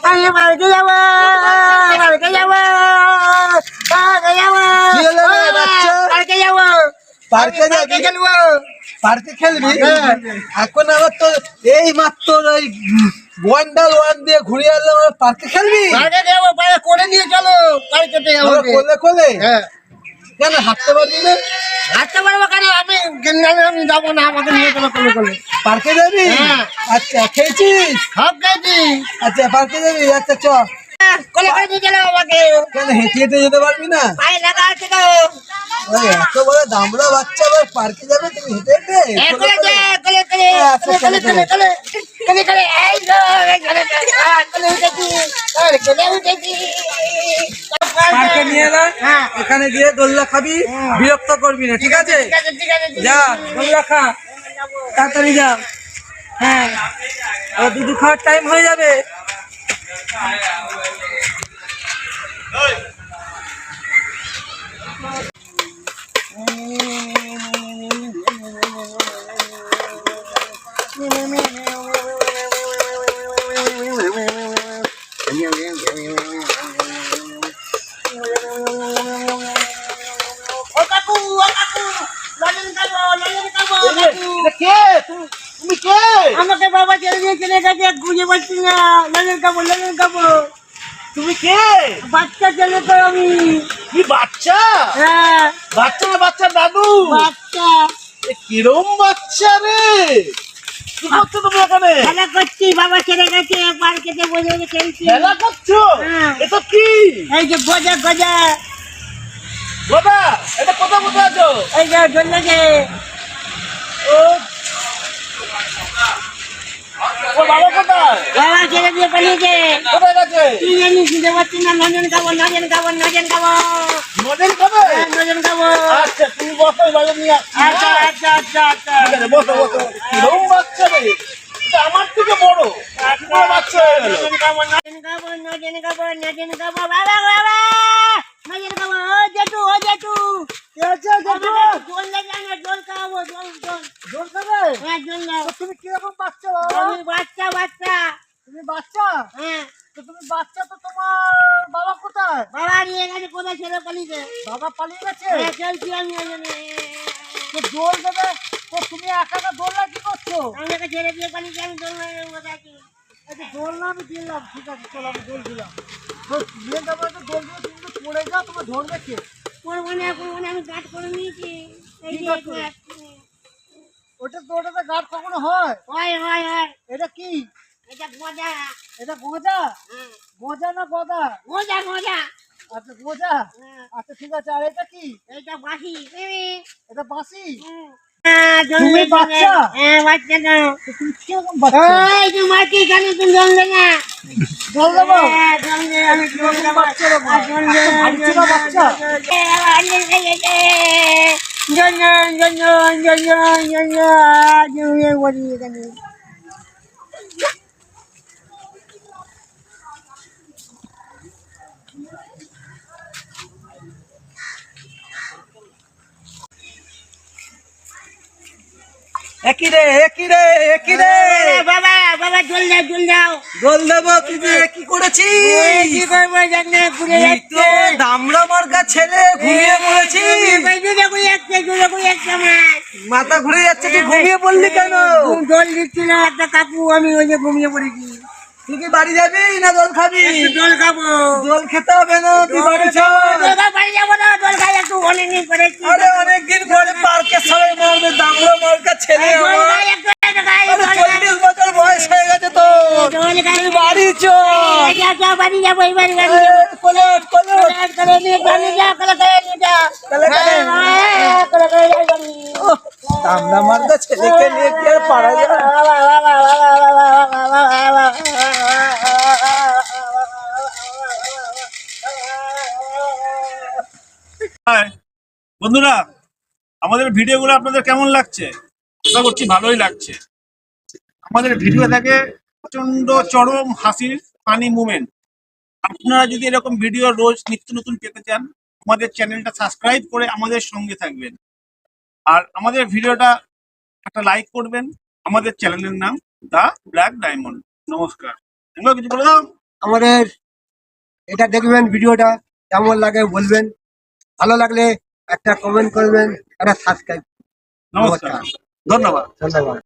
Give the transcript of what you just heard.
আমি বাড়িতে যাবো, বাড়িতে যাবো, বাড়িতে যাবো, কি হলো রে বাচ্চা? বাড়িতে যাবো, পার্কে যাবি? খেলবো। পার্কে খেলবি? এখন আবার তো এই মাত্র ওই ওয়ান্ডার ওয়ান দিয়ে ঘুরে আসলাম, আবার পার্কে খেলবি? বাড়িতে যাবো, বাইরে করে নিয়ে চলো, বাড়িতে যাবো। আবার কোলে কোলে? হ্যাঁ, কেন হাঁটতে পারবি না? হাঁটতে পারবো কেন? আমি যাবো না, আমাকে নিয়ে চলো কোলে কোলে। পার্কে যাবি? হ্যাঁ। আচ্ছা, খেয়েছিস? সব খাইছি। আচ্ছা, পার্কে যাবি? আচ্ছা চ। কোলে করে নিয়ে চলো আমাকে। কেন হেঁটে হেঁটে যেতে পারবি না? পায়ে লাগা আছে তো। ওই এত বড় দামড়া বাচ্চা আবার পার্কে যাবে, তুমি হেঁটে হেঁটে? কোলে করে, কোলে করে, আচ্ছা, কোলে চলো, করে, কোলে কোলে করে, এই তো, এই কোলে করে, কোলে উঠেছি, কোলে উঠেছি। পার্কে নিয়ে এলাম, হ্যাঁ। এখানে গিয়ে দোলনা খাবি, বিরক্ত করবি না, ঠিক আছে? ঠিক আছে, ঠিক আছে, ঠিক যা আছে। দোলনা খা, তাড়াতাড়ি যা। হ্যাঁ, আর দুধ খাওয়ার টাইম হয়ে যাবে। ও কাকু, ও কাকু, লজেন খাবো, লজেন খাবো, কাকু। কে তুমি? কে? আমাকে বাবা ছেড়ে দিয়ে চলে গেছে, খুঁজে পাচ্ছি না। লজেন খাবো, লজেন খাবো। তুমি কে? বাচ্চা ছেলে তো আমি। কি বাচ্চা? হ্যাঁ, বাচ্চা না বাচ্চা দাদু? বাচ্চা। কিরম বাচ্চা রে? কি করছো তুমি এখানে? খেলা করছি, বাবা ছেড়ে গেছে, পার্কেতে বসে বসে খেলছি। খেলা করছো? হ্যাঁ। এটা কি এই যে গজা গজা, দাদা? এটা কোথায় কোথায় আছো? এই যে ঝুলছে। ও ও বাবা কোথায়? বাবা ছেড়ে দিয়ে পালিয়েছে। কোথায় গেছে? কি জানি, শুনতে পাচ্ছি না। নজন খাবো, নজন খাবো, নজন খাবো, নদীর খাবে? নজন খাবো। আচ্ছা, তুমি বসো, বাবা নিয়ে আসছি। আচ্ছা, আচ্ছা, আচ্ছা, আচ্ছা। ঠিক আছে, বসো বসো। কিরম বাচ্চা রে? এটা আমার থেকে বড়। কি বড় বাচ্চা হয়ে গেল? নজন খাবো, নজন খাবো, নজন খাবো, নজন খাবো, বাবা, বাবা, নজন খাবো। ও জেঠু, ও জেঠু, কি আছে দাদু? আমাকে জল লাগে না, জল খাওয়াবো, জল, জল। জল খাবে? হ্যাঁ, জল দাও। তো তুমি কিরকম বাচ্চা বাবা? আমি বাচ্চা, বাচ্চা। তুমি বাচ্চা? হ্যাঁ, তো তুমি বাচ্চা, তো তোমার বাবা কোথায়? বাবা নিয়ে গেছে, কোথায় ছেড়ে পালিয়েছে। বাবা পালিয়ে গেছে? হ্যাঁ, চলছি আমি ওই জন্য। তো জল দেবে, তো তুমি একা একা দোলনা কি করছো? আমাকে ছেড়ে দিয়ে পালিয়েছে, আমি জল কোথায় আছি। আচ্ছা, দোলনা আমি দিলাম, ঠিক আছে, চলো আমি দোল দিলাম। তো নিয়ে যাবো, তো দোল দিয়ে তুমি তো পড়ে যাও, তোমার ধরবে কে? কোরবানি, কোরবানি আমি কাট করে নিয়েছি। এই কি যে কাট করে? ওটা তো, ওটাতে গাছ কখনো হয়? হয়, হয়, হয়। এটা কি? এটা গজা। এটা গোজা? হ্যাঁ, গোজা না গদা? গজা, গজা। আচ্ছা, গোজা। হ্যাঁ, আচ্ছা, ঠিক আছে। আর এটা কি? এইটা বাসি। এটা বাঁশি? তুমি বাচ্চা? হ্যাঁ, বাচ্চা না। তো তুমি কিরকম বাচ্চা? এই যে মাটি, কেন তুমি জল দে না? জল দেবো? হ্যাঁ, জল দে, আমি জল দেবো। বাচ্চা দেবো? জল দে, বাড়ি ছিল বাচ্চা? একই রে, একই রে, একই রে। বাবা, বাবা, জল দাও, জল দাও। জল দেবো? তুই যে কি করেছিস? কি করবো জানি, ঘুরে তুই তো যাচ্ছে। দামড়া মার্কা ছেলে, ঘুমিয়ে পড়েছিস। মাথা ঘুরে যাচ্ছে, তুই ঘুমিয়ে পড়লি কেন? জল দিচ্ছিল একটা কাকু, আমি ওই যে ঘুমিয়ে পড়েছি। তুই কি বাড়ি যাবি না জল খাবি? একটু জল খাবো। জল খেতে হবে না, তুই বাড়ি চল। বাড়ি যাবো না, জল খাই একটু অনেকদিন করেছি। আরে অনেকদিন পরে পার্কে সবাই মারবে, দামড়া মার্কা ছেলে জল আমার। খাই একটু, একটু খাই, আরে জল খাই। 40 বছর বয়স হয়ে গেছে তো, জল খাই। তুই বাড়ি চল। যা, যা, বাড়ি যাবো, এবার বাড়ি এ, যাবো। কলট কলট। করে নিয়ে চলে যা, করে নিয়ে যা। তাহলে তাহলে। করে যা বাড়ি। ওহ, দামড়া মার্কা ছেলেকে নিয়ে কি আর পারা যায়? হাই বন্ধুরা, আমাদের ভিডিওগুলো আপনাদের কেমন লাগছে? আশা করছি ভালোই লাগছে। আমাদের ভিডিও থাকে প্রচন্ড চরম হাসির ফানি মুমেন্ট। আপনারা যদি এরকম ভিডিও রোজ নিত্য নতুন পেতে চান, আমাদের চ্যানেলটা সাবস্ক্রাইব করে আমাদের সঙ্গে থাকবেন। আর আমাদের ভিডিওটা একটা লাইক করবেন। আমাদের চ্যানেলের নাম দ্য ব্ল্যাক ডায়মন্ড। নমস্কার। তোমরা কিছু বলে দাও। আমাদের এটা দেখবেন, ভিডিওটা কেমন লাগে বলবেন, ভালো লাগলে একটা কমেন্ট করবেন, একটা সাবস্ক্রাইব। নমস্কার, ধন্যবাদ। ধন্যবাদ।